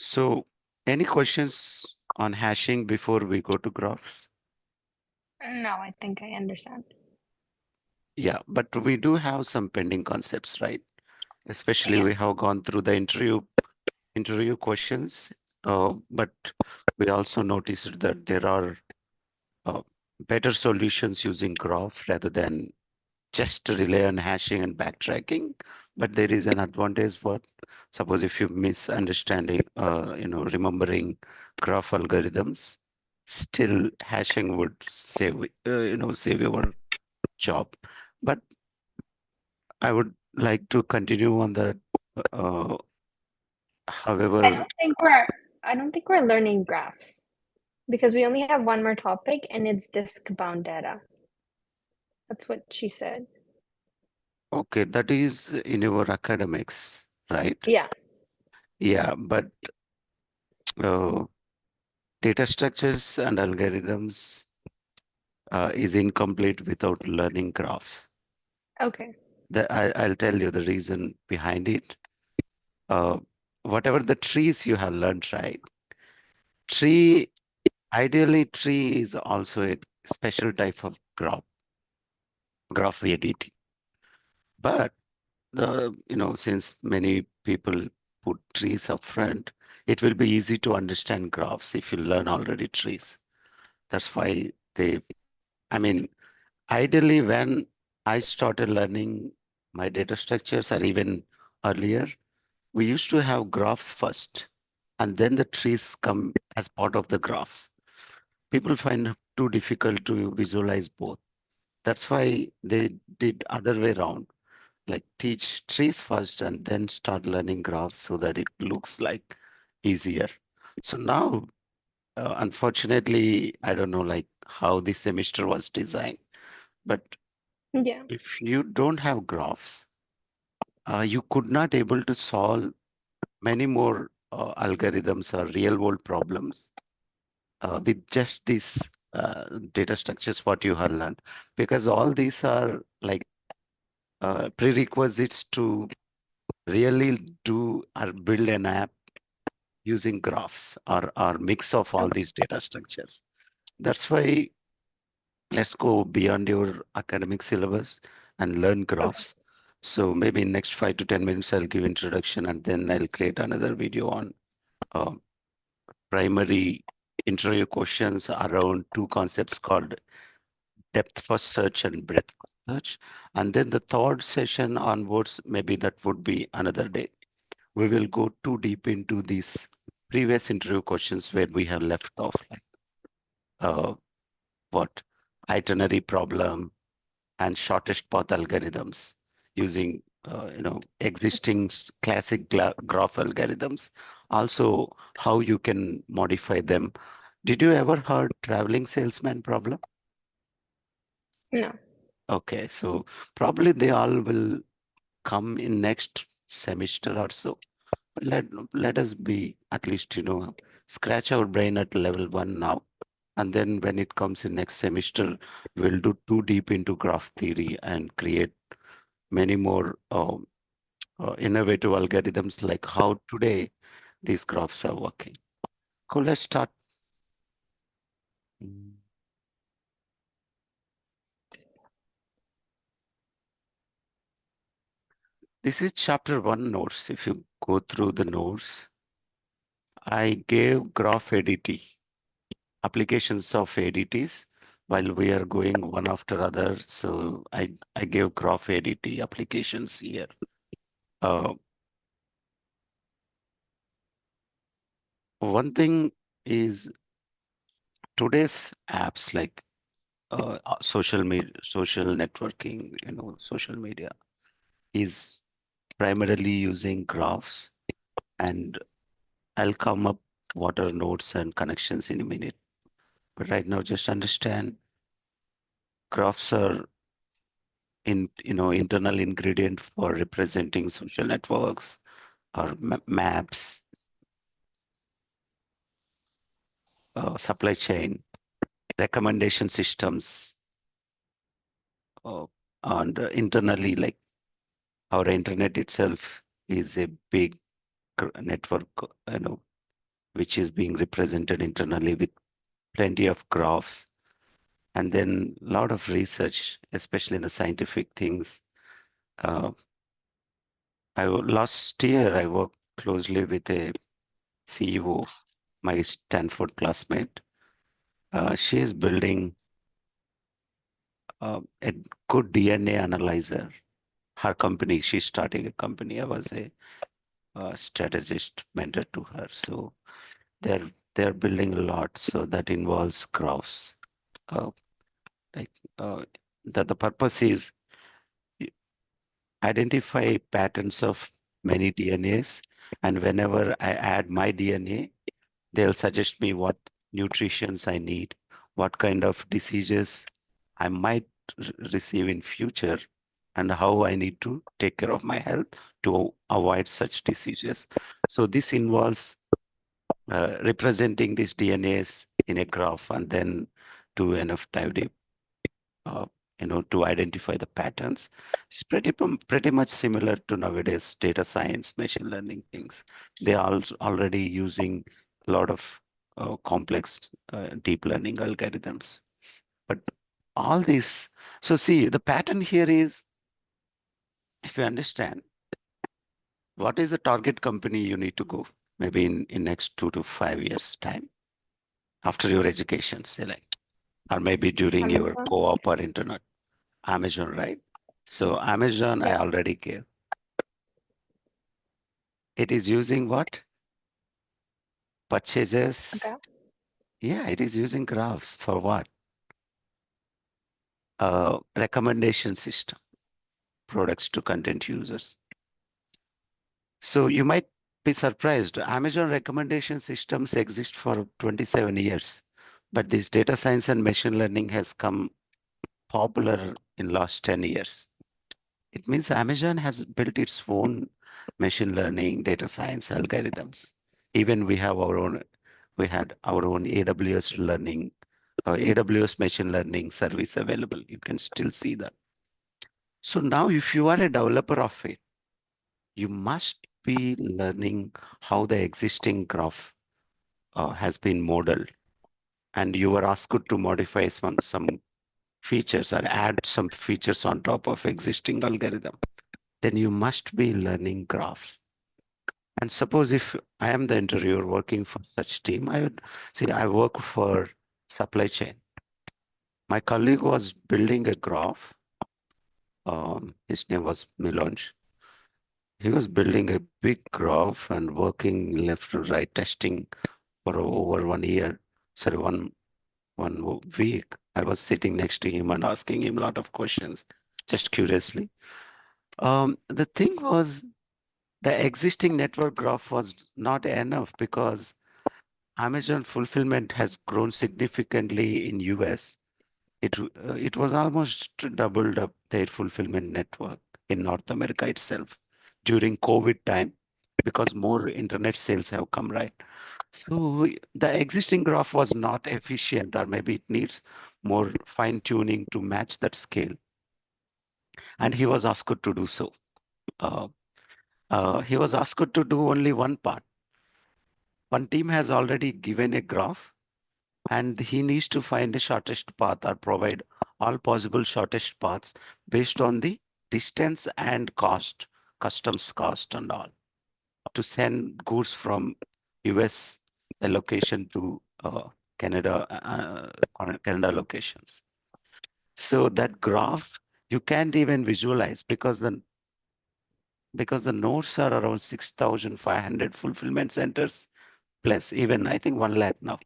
So, any questions on hashing before we go to graphs? No, I think I understand. Yeah, but we do have some pending concepts, right? Especially Yeah. we have gone through the interview questions, but we also noticed that there are uh, better solutions using graph rather than just rely on hashing and backtracking. But there is an advantage for, suppose if you misunderstanding, remembering graph algorithms, still hashing would save your job. But I would like to continue on that. Uh, I however, don't think we're I don't think we're learning graphs because we only have one more topic and it's disk-bound data. That's what she said. okay, that is in your academics, right? Yeah. Yeah, but uh, data structures and algorithms is incomplete without learning graphs. Okay. I'll tell you the reason behind it. Uh, Whatever the trees you have learned, right? Tree, ideally, tree is also a special type of graph editing. But since many people put trees up front, it will be easy to understand graphs if you learn already trees. That's why I mean, ideally, when I started learning my data structures or even earlier, we used to have graphs first, and then the trees come as part of the graphs. People find it too difficult to visualize both. That's why they did other way around, like teach trees first and then start learning graphs so that it looks like easier. So now, unfortunately, I don't know like how this semester was designed, but Yeah. if you don't have graphs, you could not able to solve many more algorithms or real world problems with just these data structures what you have learned, because all these are like prerequisites to really do or build an app using graphs or mix of all Okay. these data structures. That's why let's go beyond your academic syllabus and learn Okay. graphs. So maybe in next 5 to 10 minutes, I'll give introduction and then I'll create another video on uh, primary interview questions around two concepts called depth first search and breadth first search. And then the third session onwards, maybe that would be another day. We will go too deep into these previous interview questions where we have left off, like uh, what itinerary problem and shortest path algorithms using existing classic graph algorithms. Also, how you can modify them. Did you ever heard traveling salesman problem? No. Okay, so probably they all will come in next semester or so. But let us be at least scratch our brain at level 1 now, and then when it comes in next semester, we'll do too deep into graph theory and create many more innovative algorithms like how today these graphs are working. Cool, let's start. Mm. This is chapter 1 notes. If you go through the notes, I gave graph ADT, applications of ADTs, while we are going one after other. So I gave graph ADT applications here. Uh, One thing is today's apps like social media, social networking, social media is primarily using graphs, and I'll come up what are nodes and connections in a minute. But right now, just understand graphs are internal ingredient for representing social networks or maps, supply chain, recommendation systems, uh, and internally, like our internet itself is a big network, which is being represented internally with plenty of graphs, and then a lot of research, especially in the scientific things. Uh, last year, I worked closely with a CEO, my Stanford classmate. She is building a good DNA analyzer. Her company, she's starting a company. I was a strategist mentor to her. So they're building a lot. So that involves graphs. Uh, like the purpose is identify patterns of many DNAs, and whenever I add my DNA, they'll suggest me what nutritions I need, what kind of diseases I might receive in future, and how I need to take care of my health to avoid such diseases. So this involves representing these DNAs in a graph and then do enough tidy uh, to identify the patterns. It's pretty much similar to nowadays data science, machine learning things. They are already using a lot of complex deep learning algorithms. But all these, so see, the pattern here is, if you understand, what is the target company you need to go, maybe in next 2 to 5 years time after your education, select, or maybe during your Amazon. co-op or internet. Amazon, right? So Amazon, I Yeah. already gave. It is using what? Purchases. Okay. Yeah, it is using graphs for what? Recommendation system, products to content users. So you might be surprised. Amazon recommendation systems exist for 27 years, but this data science and machine learning has come popular in last 10 years. It means Amazon has built its own machine learning, data science algorithms. Even we had our own AWS learning, AWS machine learning service available. You can still see that. So now if you are a developer of it, you must be learning how the existing graph has been modeled. And you were asked to modify some features or add some features on top of existing algorithm. Then you must be learning graphs. And suppose if I am the interviewer working for such team, I would say I work for supply chain. My colleague was building a graph. His name was Milonj. He was building a big graph and working left to right, testing for over 1 year. Sorry, one week. I was sitting next to him and asking him a lot of questions, just curiously. The thing was, the existing network graph was not enough because Amazon fulfillment has grown significantly in US. It was almost doubled up their fulfillment network in North America itself during COVID time because more internet sales have come, right? So the existing graph was not efficient, or maybe it needs more fine tuning to match that scale. And he was asked to do so. Uh, he was asked to do only one part. One team has already given a graph, and he needs to find the shortest path or provide all possible shortest paths based on the distance and cost, customs cost and all, to send goods from US location to Canada locations. So that graph you can't even visualize because the nodes are around 6,500 fulfillment centers plus, even I think 1 lakh now.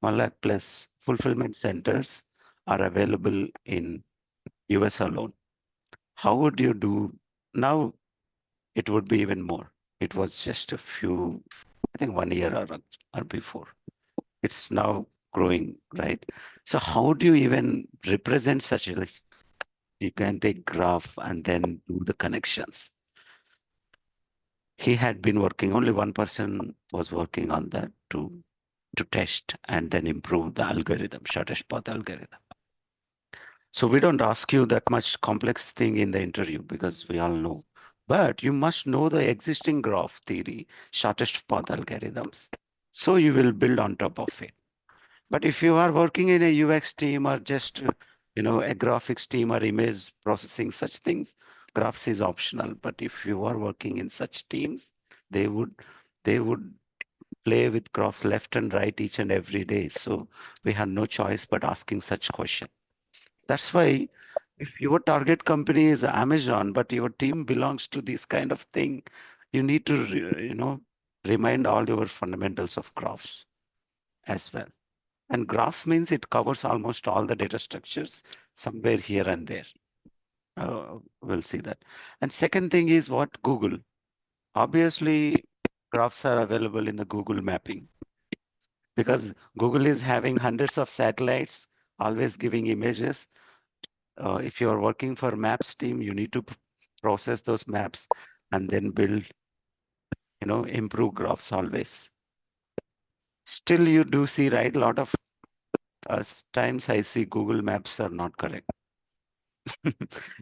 1 lakh plus fulfillment centers are available in US alone. How would you do now? It would be even more. It was just a few, I think 1 year or before. It's now growing, right? So how do you even represent such a gigantic graph and then do the connections? He had been working, only one person was working on that to test and then improve the algorithm, shortest path algorithm. So we don't ask you that much complex thing in the interview because we all know. But you must know the existing graph theory, shortest path algorithms. So you will build on top of it. But if you are working in a UX team or just, a graphics team or image processing, such things, graphs is optional. But if you are working in such teams, they would they would play with graph left and right each and every day. So we had no choice but asking such question. That's why if your target company is Amazon, but your team belongs to this kind of thing, you need to, remind all your fundamentals of graphs as well. And graphs means it covers almost all the data structures somewhere here and there. We'll see that. And second thing is what Google. Obviously, graphs are available in the Google mapping because Google is having hundreds of satellites, always giving images. If you are working for maps team, you need to process those maps and then build, improve graphs always. Still, you do see, right? A lot of times I see Google Maps are not correct.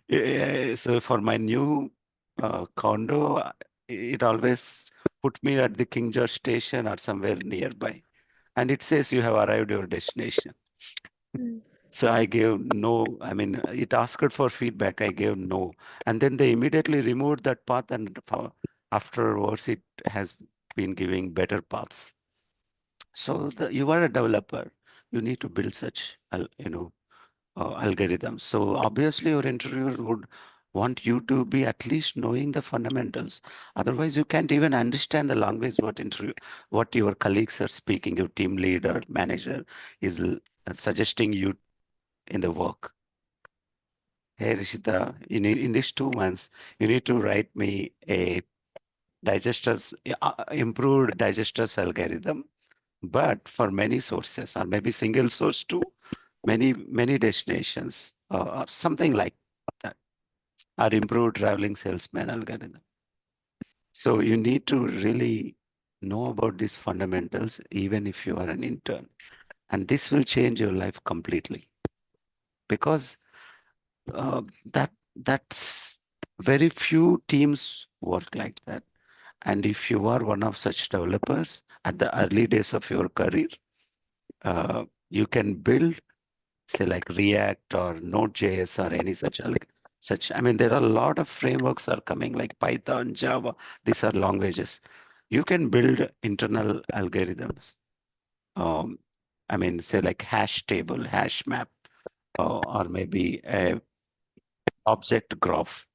Yeah, so for my new condo, it always put me at the King George station or somewhere nearby. And it says you have arrived your destination. Mm. So I gave no, I mean, it asked for feedback. I gave no. And then they immediately removed that path. And afterwards, it has been giving better paths. So you are a developer. You need to build such, algorithms. So obviously, your interviewer would want you to be at least knowing the fundamentals. Otherwise, you can't even understand the language what your colleagues are speaking. Your team leader, manager is suggesting you in the work. Hey, Rishita, in these 2 months, you need to write me a digesters, improved digesters algorithm, but for many sources, or maybe single source to many destinations, or something like that, or improved traveling salesman algorithm. So you need to really know about these fundamentals, even if you are an intern, and this will change your life completely because that's very few teams work like that. And if you are one of such developers at the early days of your career, you can build, say, like React or Node.js or any such. I mean, there are a lot of frameworks are coming like Python, Java. These are languages. You can build internal algorithms. Um, I mean, say like hash table, hash map, or maybe a object graph.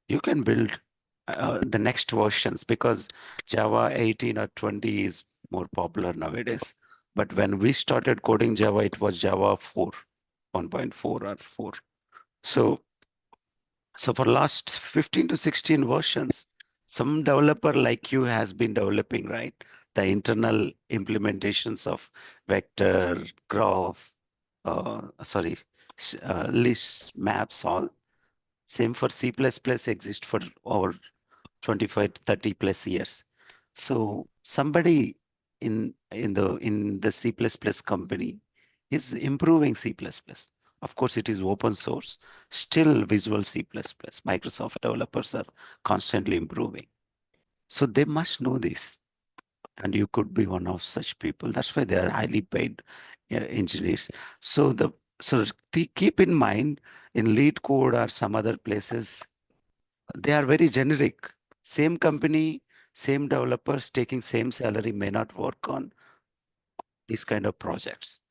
You can build the next versions because Java 18 or 20 is more popular nowadays. But when we started coding Java, it was Java 4, 1.4 or 4. So, so for last 15 to 16 versions, some developer like you has been developing, right? The internal implementations of vector, graph, sorry, lists, maps, all. Same for C++ exist for over 25 to 30 plus years. So somebody in the C++ company is improving C++. Of course, it is open source. Still, Visual C++. Microsoft developers are constantly improving. So they must know this. And you could be one of such people. That's why they are highly paid engineers. So keep in mind in lead code or some other places, they are very generic. Same company, same developers taking same salary may not work on these kind of projects.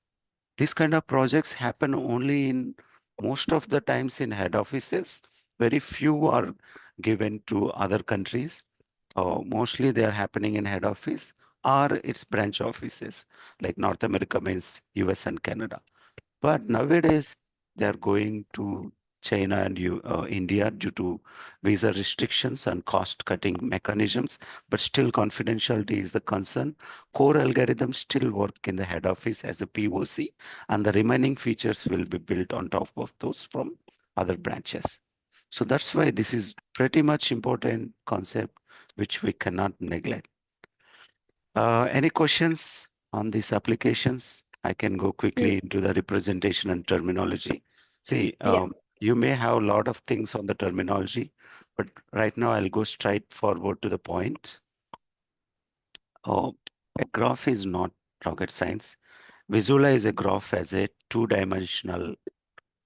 These kind of projects happen only in most of the times in head offices. Very few are given to other countries. Mostly they are happening in head office or its branch offices, like North America means US and Canada. But nowadays, they are going to China and India due to visa restrictions and cost-cutting mechanisms. But still, confidentiality is the concern. Core algorithms still work in the head office as a POC, and the remaining features will be built on top of those from other branches. So that's why this is pretty much important concept, which we cannot neglect. Any questions on these applications? I can go Mm. quickly into the representation and terminology. See, Yeah. you may have a lot of things on the terminology, but right now I'll go straight forward to the point. Uh, A graph is not rocket science. Visualize a graph as a two-dimensional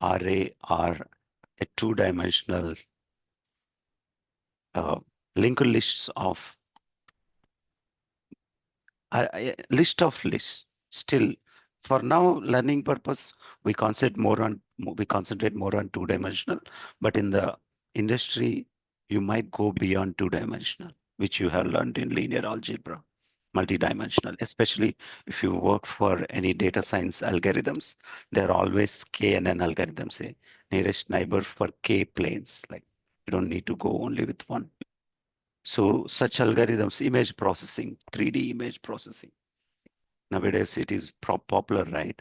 array or a two-dimensional uh, linked lists of a list of lists. Still, for now, learning purpose, we concentrate more on two-dimensional, but in the industry, you might go beyond two-dimensional, which you have learned in linear algebra, multi-dimensional, especially if you work for any data science algorithms, they're always KNN algorithms, say nearest neighbor for K planes. Like you don't need to go only with one. So such algorithms, image processing, 3D image processing. Nowadays it is popular, right?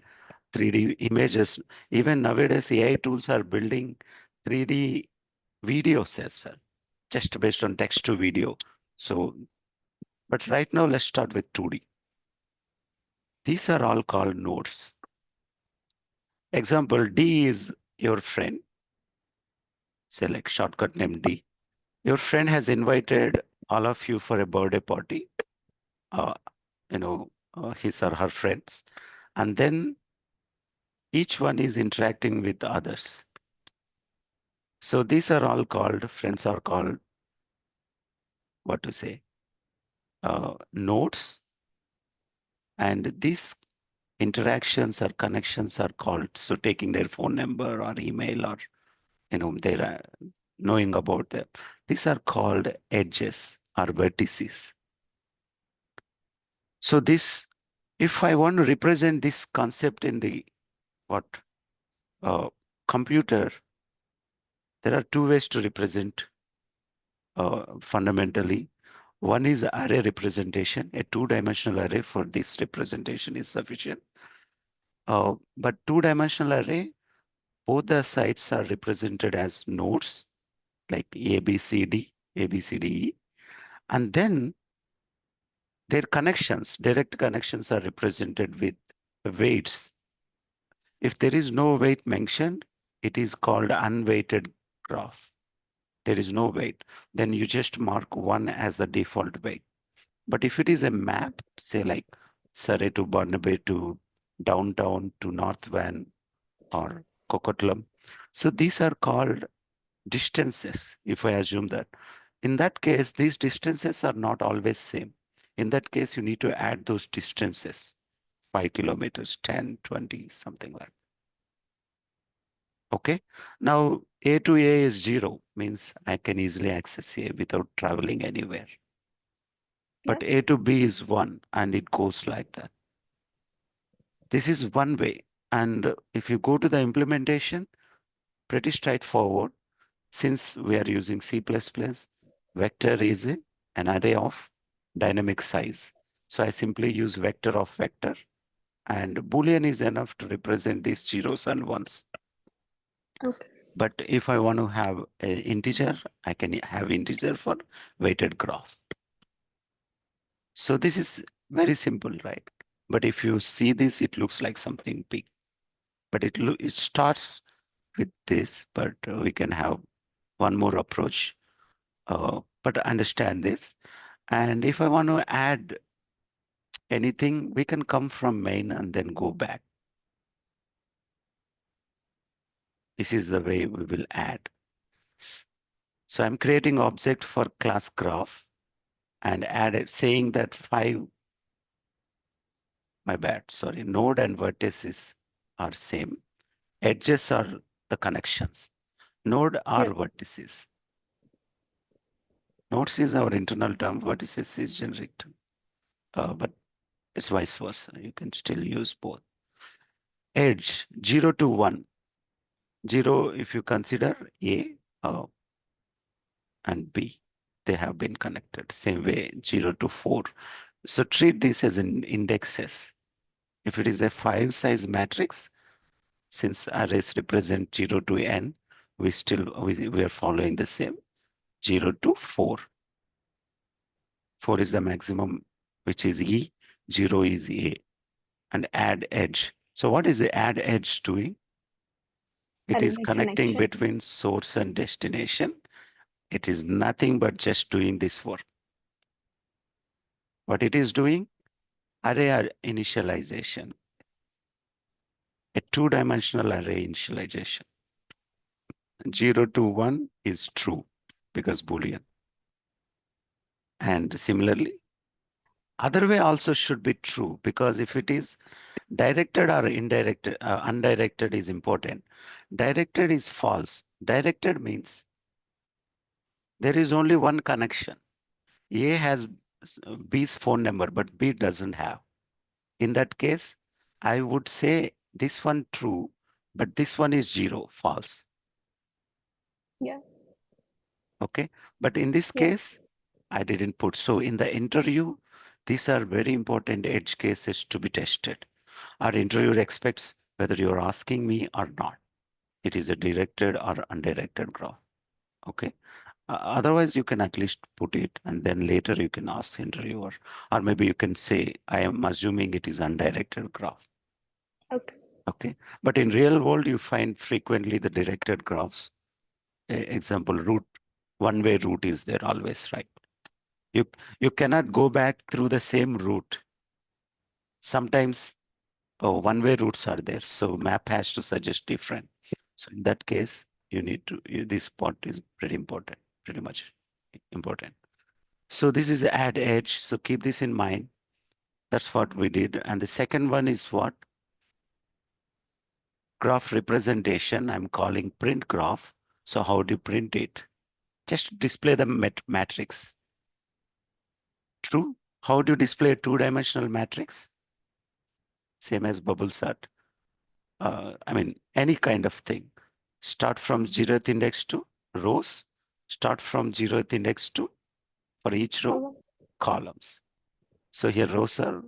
3D images. Even nowadays AI tools are building 3D videos as well, just based on text to video. So, but right now let's start with 2D. These are all called nodes. Example, D is your friend. Say like shortcut name D. Your friend has invited all of you for a birthday party. Uh, his or her friends. And then each one is interacting with others. So these are all called, friends are called, what to say, nodes. And these interactions or connections are called, so taking their phone number or email or, they're knowing about them. These are called edges or vertices. So this, if I want to represent this concept in the uh, computer, there are two ways to represent fundamentally. One is array representation. A two-dimensional array for this representation is sufficient. But two-dimensional array, both the sides are represented as nodes like A, B, C, D, A, B, C, D, E. And then their connections, direct connections are represented with weights. If there is no weight mentioned, it is called unweighted graph. There is no weight. Then you just mark one as the default weight. But if it is a map, say like Surrey to Burnaby to downtown to North Van or Coquitlam, so these are called distances, if I assume that. In that case, these distances are not always same. In that case, you need to add those distances, 5 kilometers, 10, 20, something like that. Okay. Now, A to A is 0, means I can easily access A without traveling anywhere. Yeah. But A to B is 1, and it goes like that. This is one way. And if you go to the implementation, pretty straightforward. Since we are using C++, vector is an array of dynamic size. So I simply use vector of vector, and Boolean is enough to represent these zeros and ones. Okay. But if I want to have an integer, I can have integer for weighted graph. So this is very simple, right? But if you see this, it looks like something big. But it starts with this, but we can have one more approach. But understand this. And if I want to add anything, we can come from main and then go back. This is the way we will add. So I'm creating object for class graph and added saying that sorry, node and vertices are same. Edges are the connections. Node are Yeah. vertices. Nodes is our internal term, vertices is generic term. But it's vice versa. You can still use both. Edge 0 to 1. 0, if you consider A and B, they have been connected. Same way, 0 to 4. So treat this as an indexes. If it is a 5 size matrix, since arrays represent 0 to n, we are following the same 0 to 4. 4 is the maximum, which is E, 0 is A, and add edge. So what is the add edge doing? It is Adding a connecting connection. between source and destination. It is nothing but just doing this work. What it is doing? Array initialization, a two-dimensional array initialization. 0 to 1 is true because Boolean. And similarly, other way also should be true because if it is directed or indirect, undirected is important. Directed is false. Directed means there is only one connection. A has B's phone number, but B doesn't have. In that case, I would say this one true, but this one is 0, false. Yeah. Okay. But in this Yeah. case, I didn't put. So in the interview, these are very important edge cases to be tested. Our interviewer expects whether you're asking me or not. It is a directed or undirected graph. Okay. Otherwise, you can at least put it and then later you can ask the interviewer. Or maybe you can say, I am assuming it is undirected graph. Okay. Okay. But in real world, you find frequently the directed graphs. Example, route, one-way route is there always, right? You cannot go back through the same route. Sometimes one-way routes are there. So map has to suggest different. So in that case, you need to, this part is pretty important, pretty much important. So this is add edge. So keep this in mind. That's what we did. And the second one is what? Graph representation. I'm calling print graph. So how do you print it? Just display the matrix. True. How do you display a two-dimensional matrix? Same as bubble sort. I mean, any kind of thing. Start from 0th index to rows. Start from 0th index to, for each row, Column. columns. So here rows are,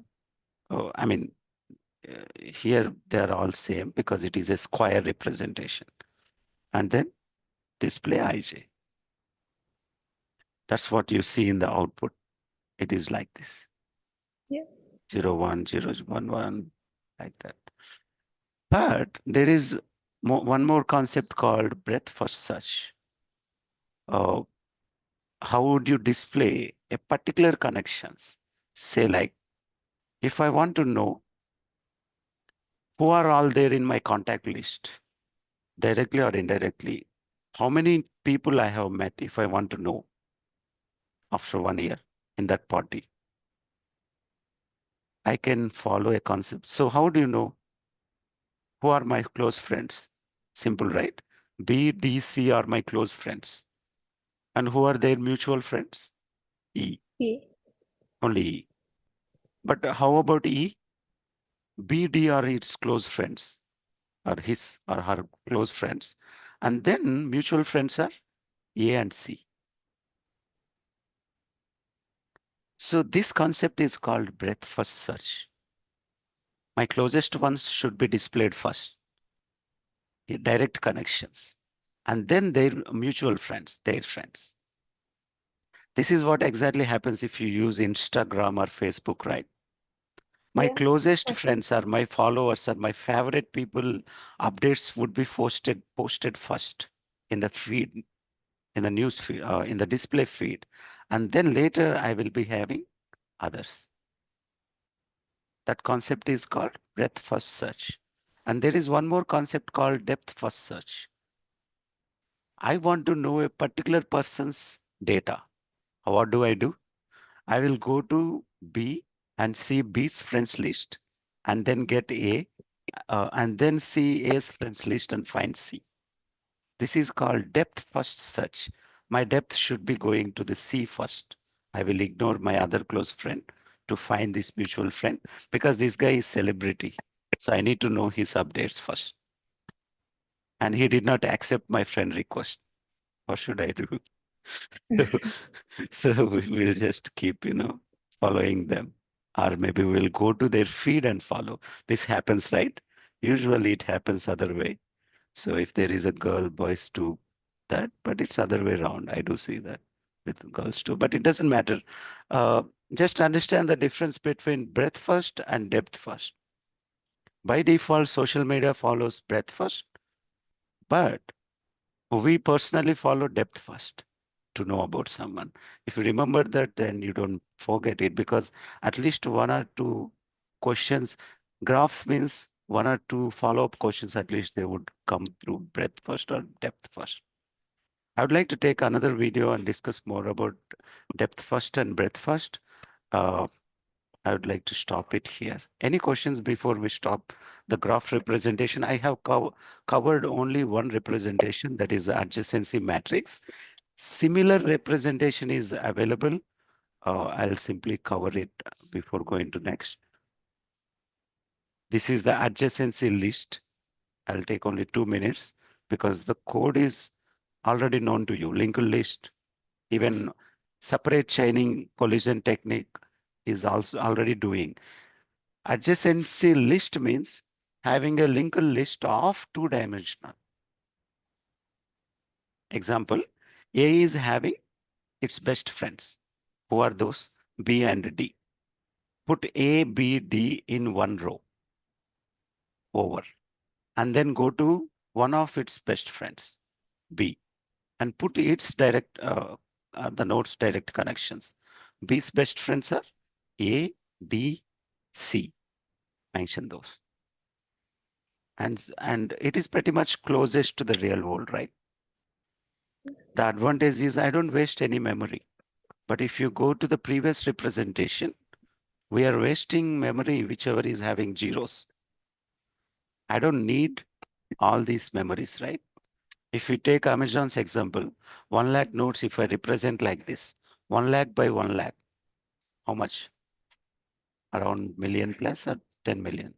I mean, here they're all same because it is a square representation. And then display ij. That's what you see in the output. It is like this. Yeah. 0, 1, 0, 1, 1, like that. But there is one more concept called breadth first search. Uh, how would you display a particular connections? Say like, if I want to know who are all there in my contact list, directly or indirectly, how many people I have met if I want to know after 1 year in that party, I can follow a concept. So how do you know who are my close friends? Simple, right? B, D, C are my close friends. And who are their mutual friends? E, E. only E. But how about E? B, D are its close friends, or his or her close friends. And then mutual friends are A and C. So this concept is called breadth first search. My closest ones should be displayed first, direct connections, and then their mutual friends, their friends. This is what exactly happens if you use Instagram or Facebook, right? My Yeah. closest Okay. friends are my followers or my favorite people. Updates would be posted first in the feed, in the news feed, in the display feed. And then later I will be having others. That concept is called breadth first search. And there is one more concept called depth first search. I want to know a particular person's data. What do? I will go to B and see B's friends list and then get A and then see A's friends list and find C. This is called depth first search. My depth should be going to the C first. I will ignore my other close friend to find this mutual friend because this guy is celebrity. So I need to know his updates first. And he did not accept my friend request. What should I do? So we'll just keep, following them. Or maybe we'll go to their feed and follow. This happens, right? Usually it happens other way. So if there is a girl, boys do that, but it's other way around. I do see that with girls too, but it doesn't matter. Uh, just understand the difference between breadth first and depth first. By default, social media follows breadth first, but we personally follow depth first to know about someone. If you remember that, then you don't forget it because at least one or two questions. Graphs means one or two follow-up questions, at least they would come through breadth first or depth first. I would like to take another video and discuss more about depth first and breadth first. Uh, I would like to stop it here. Any questions before we stop the graph representation? I have covered only one representation, that is the adjacency matrix. Similar representation is available. I'll simply cover it before going to next. This is the adjacency list. I'll take only 2 minutes because the code is already known to you. Linked list, even separate chaining collision technique is also already doing. Adjacency list means having a linked list of two-dimensional. Example, A is having its best friends. Who are those? B and D. Put A, B, D in one row over, and then go to one of its best friends, B, and put its direct, the node's direct connections. B's best friends are A, B, C. Mention those. And it is pretty much closest to the real world, right? The advantage is I don't waste any memory. But if you go to the previous representation, we are wasting memory, whichever is having zeros. I don't need all these memories, right? If we take Amazon's example, 1 lakh nodes, if I represent like this, 1 lakh by 1 lakh, how much? Around million plus or 10 million?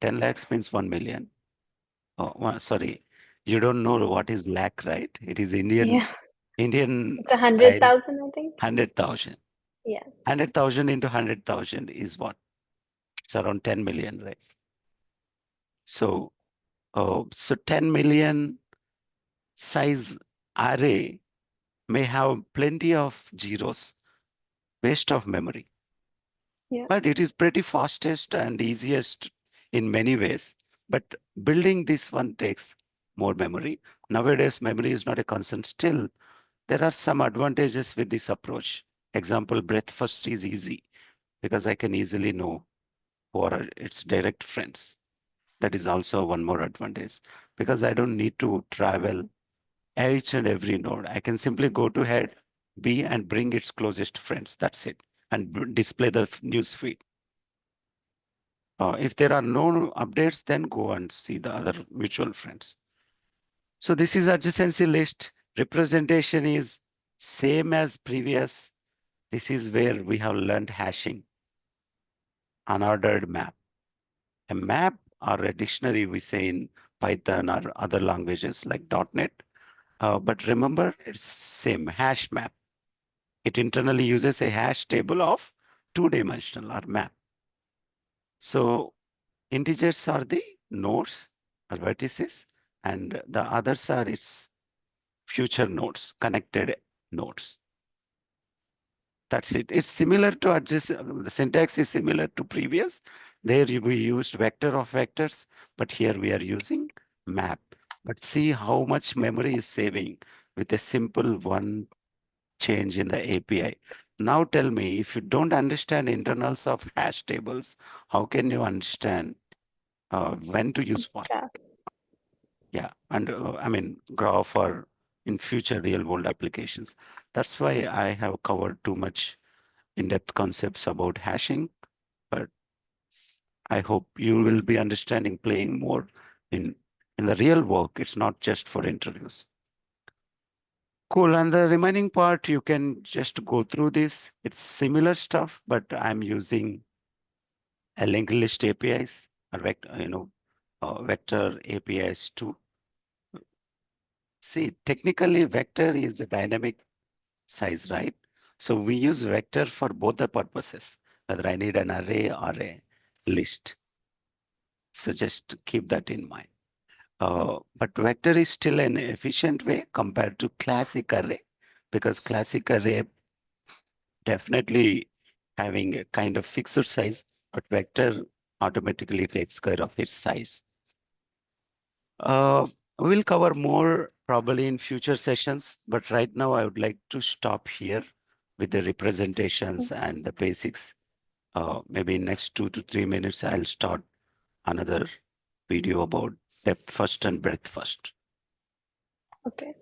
10 lakhs means 1 million. Oh, sorry, you don't know what is lakh, right? It is Yeah. Indian It's a hundred style, thousand, I think. 100,000. Yeah. 100,000 into 100,000 is what? It's around 10 million, right? So, so 10 million size array may have plenty of zeros, waste of memory. Yeah. But it is pretty fastest and easiest in many ways. But building this one takes more memory. Nowadays, memory is not a concern. Still, there are some advantages with this approach. Example, breadth first is easy because I can easily know who are its direct friends. That is also one more advantage because I don't need to travel each and every node. I can simply go to head B and bring its closest friends. That's it. And display the news feed. If there are no updates, then go and see the other mutual friends. So this is adjacency list. Representation is same as previous. This is where we have learned hashing, unordered map. A map or a dictionary, we say in Python or other languages like .NET. But remember, it's same hash map. It internally uses a hash table of two-dimensional or map. So integers are the nodes or vertices, and the others are its future nodes, connected nodes. That's it. It's similar to adjacent. The syntax is similar to previous. There we used vector of vectors, but here we are using map. But see how much memory is saving with a simple one change in the API. Now tell me, if you don't understand internals of hash tables, how can you understand when to use what? Yeah. Yeah, and I mean, graph or in future real world applications. That's why I have covered too much in-depth concepts about hashing, but I hope you will be understanding playing more in the real work. It's not just for interviews. Cool. And the remaining part, you can just go through this. It's similar stuff, but I'm using a linked list APIs or vector APIs too. See, technically, vector is a dynamic size, right? So we use vector for both the purposes, whether I need an array or a list. So just keep that in mind. But vector is still an efficient way compared to classic array, because classic array definitely having a kind of fixed size, but vector automatically takes care of its size. Uh, we'll cover more probably in future sessions, but right now I would like to stop here with the representations and the basics. Maybe next 2 to 3 minutes, I'll start another video about depth first and breadth first. Okay.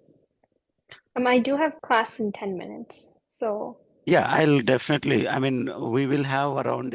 I do have class in 10 minutes, so Yeah, I'll definitely, I mean, we will have around